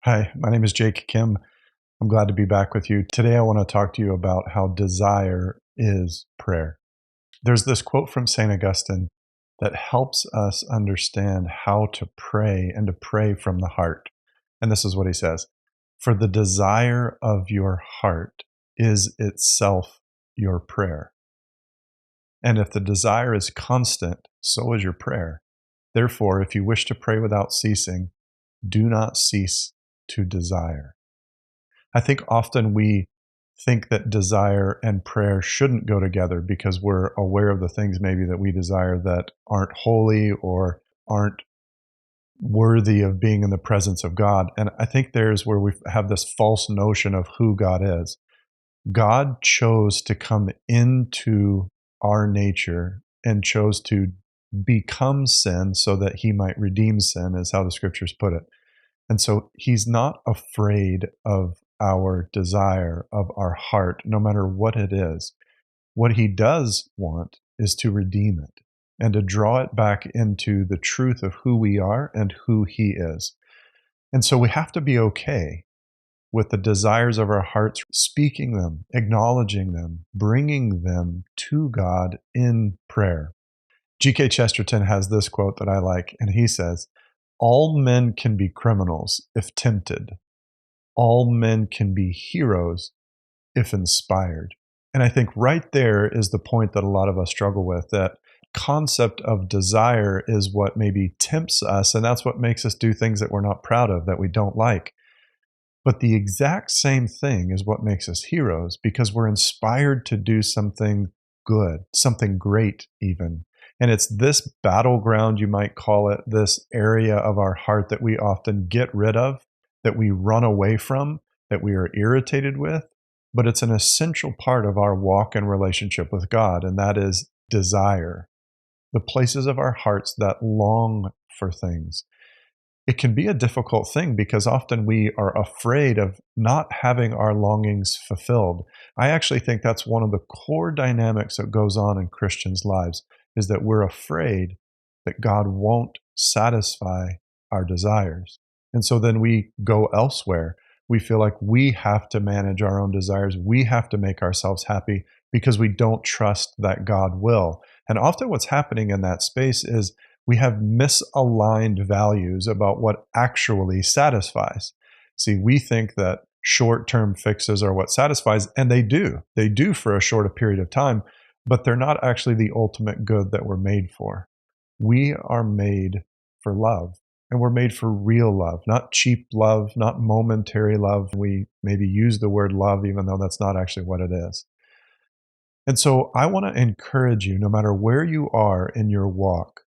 Hi, my name is Jake Kim. I'm glad to be back with you. Today, I want to talk to you about how desire is prayer. There's this quote from St. Augustine that helps us understand how to pray and to pray from the heart. And this is what he says: "For the desire of your heart is itself your prayer. And if the desire is constant, so is your prayer. Therefore, if you wish to pray without ceasing, do not cease to desire." I think often we think that desire and prayer shouldn't go together because we're aware of the things maybe that we desire that aren't holy or aren't worthy of being in the presence of God. And I think there's where we have this false notion of who God is. God chose to come into our nature and chose to become sin so that he might redeem sin, is how the scriptures put it. And so he's not afraid of our desire, of our heart, no matter what it is. What he does want is to redeem it and to draw it back into the truth of who we are and who he is. And so we have to be okay with the desires of our hearts, speaking them, acknowledging them, bringing them to God in prayer. GK Chesterton has this quote that I like, and he says, "All men can be criminals if tempted. All men can be heroes if inspired." And I think right there is the point that a lot of us struggle with. That concept of desire is what maybe tempts us, and that's what makes us do things that we're not proud of, that we don't like. But the exact same thing is what makes us heroes, because we're inspired to do something good, something great even. And it's this battleground, you might call it, this area of our heart that we often get rid of, that we run away from, that we are irritated with. But it's an essential part of our walk and relationship with God, and that is desire. The places of our hearts that long for things. It can be a difficult thing because often we are afraid of not having our longings fulfilled. I actually think that's one of the core dynamics that goes on in Christians' lives, is that we're afraid that God won't satisfy our desires. And so then we go elsewhere. We feel like we have to manage our own desires. We have to make ourselves happy because we don't trust that God will. And often what's happening in that space is we have misaligned values about what actually satisfies. See, we think that short-term fixes are what satisfies, and they do. They do for a short period of time, but they're not actually the ultimate good that we're made for. We are made for love, and we're made for real love, not cheap love, not momentary love. We maybe use the word love, even though that's not actually what it is. And so I want to encourage you, no matter where you are in your walk,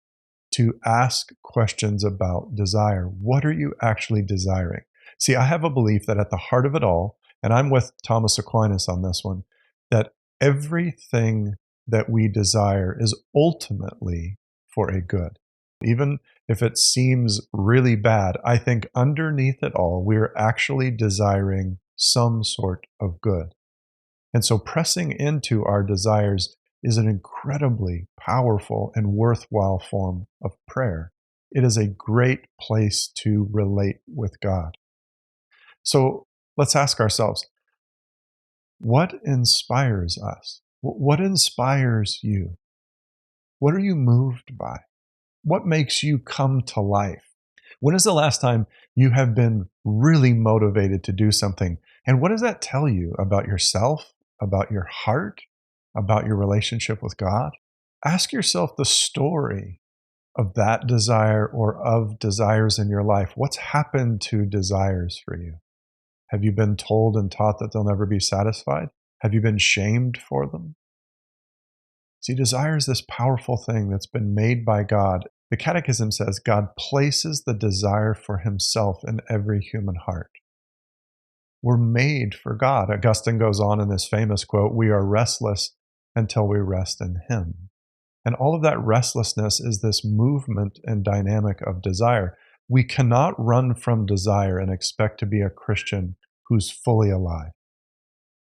to ask questions about desire. What are you actually desiring? See, I have a belief that at the heart of it all, and I'm with Thomas Aquinas on this one, that everything that we desire is ultimately for a good. Even if it seems really bad, I think underneath it all, we're actually desiring some sort of good. And so pressing into our desires is an incredibly powerful and worthwhile form of prayer. It is a great place to relate with God. So let's ask ourselves, what inspires us? What inspires you? What are you moved by? What makes you come to life? When is the last time you have been really motivated to do something? And what does that tell you about yourself, about your heart, about your relationship with God? Ask yourself the story of that desire or of desires in your life. What's happened to desires for you? Have you been told and taught that they'll never be satisfied? Have you been shamed for them? See, desire is this powerful thing that's been made by God. The Catechism says God places the desire for himself in every human heart. We're made for God. Augustine goes on in this famous quote, "We are restless until we rest in him." And all of that restlessness is this movement and dynamic of desire. We cannot run from desire and expect to be a Christian who's fully alive.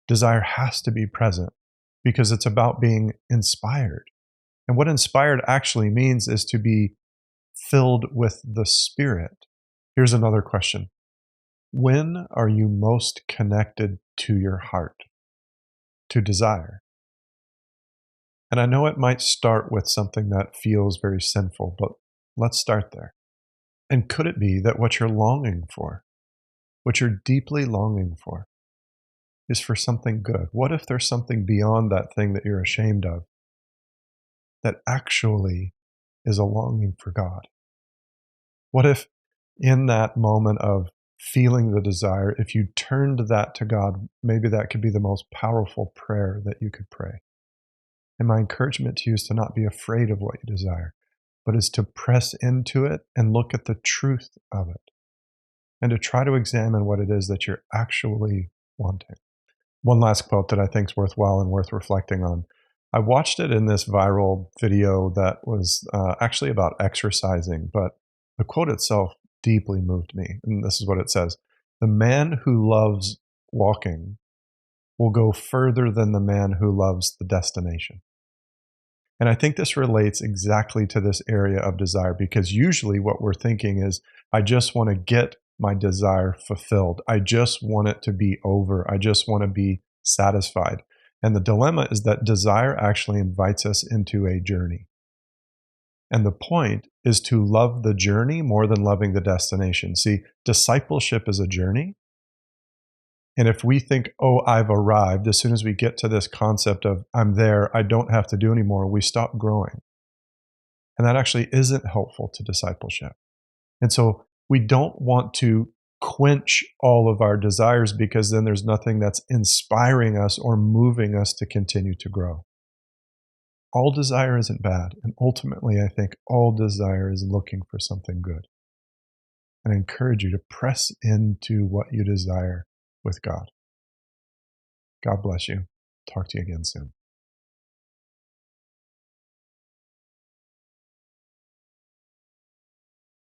Desire has to be present because it's about being inspired. And what inspired actually means is to be filled with the Spirit. Here's another question. When are you most connected to your heart, to desire? And I know it might start with something that feels very sinful, but let's start there. And could it be that what you're longing for, what you're deeply longing for, is for something good? What if there's something beyond that thing that you're ashamed of that actually is a longing for God? What if in that moment of feeling the desire, if you turned that to God, maybe that could be the most powerful prayer that you could pray? And my encouragement to you is to not be afraid of what you desire, but is to press into it and look at the truth of it and to try to examine what it is that you're actually wanting. One last quote that I think is worthwhile and worth reflecting on. I watched it in this viral video that was actually about exercising, but the quote itself deeply moved me. And this is what it says: "The man who loves walking will go further than the man who loves the destination." And I think this relates exactly to this area of desire, because usually what we're thinking is, I just want to get my desire fulfilled. I just want it to be over. I just want to be satisfied. And the dilemma is that desire actually invites us into a journey. And the point is to love the journey more than loving the destination. See, discipleship is a journey. And if we think, oh, I've arrived, as soon as we get to this concept of I'm there, I don't have to do anymore, we stop growing. And that actually isn't helpful to discipleship. And so we don't want to quench all of our desires, because then there's nothing that's inspiring us or moving us to continue to grow. All desire isn't bad. And ultimately, I think all desire is looking for something good. And I encourage you to press into what you desire with God. God bless you. Talk to you again soon.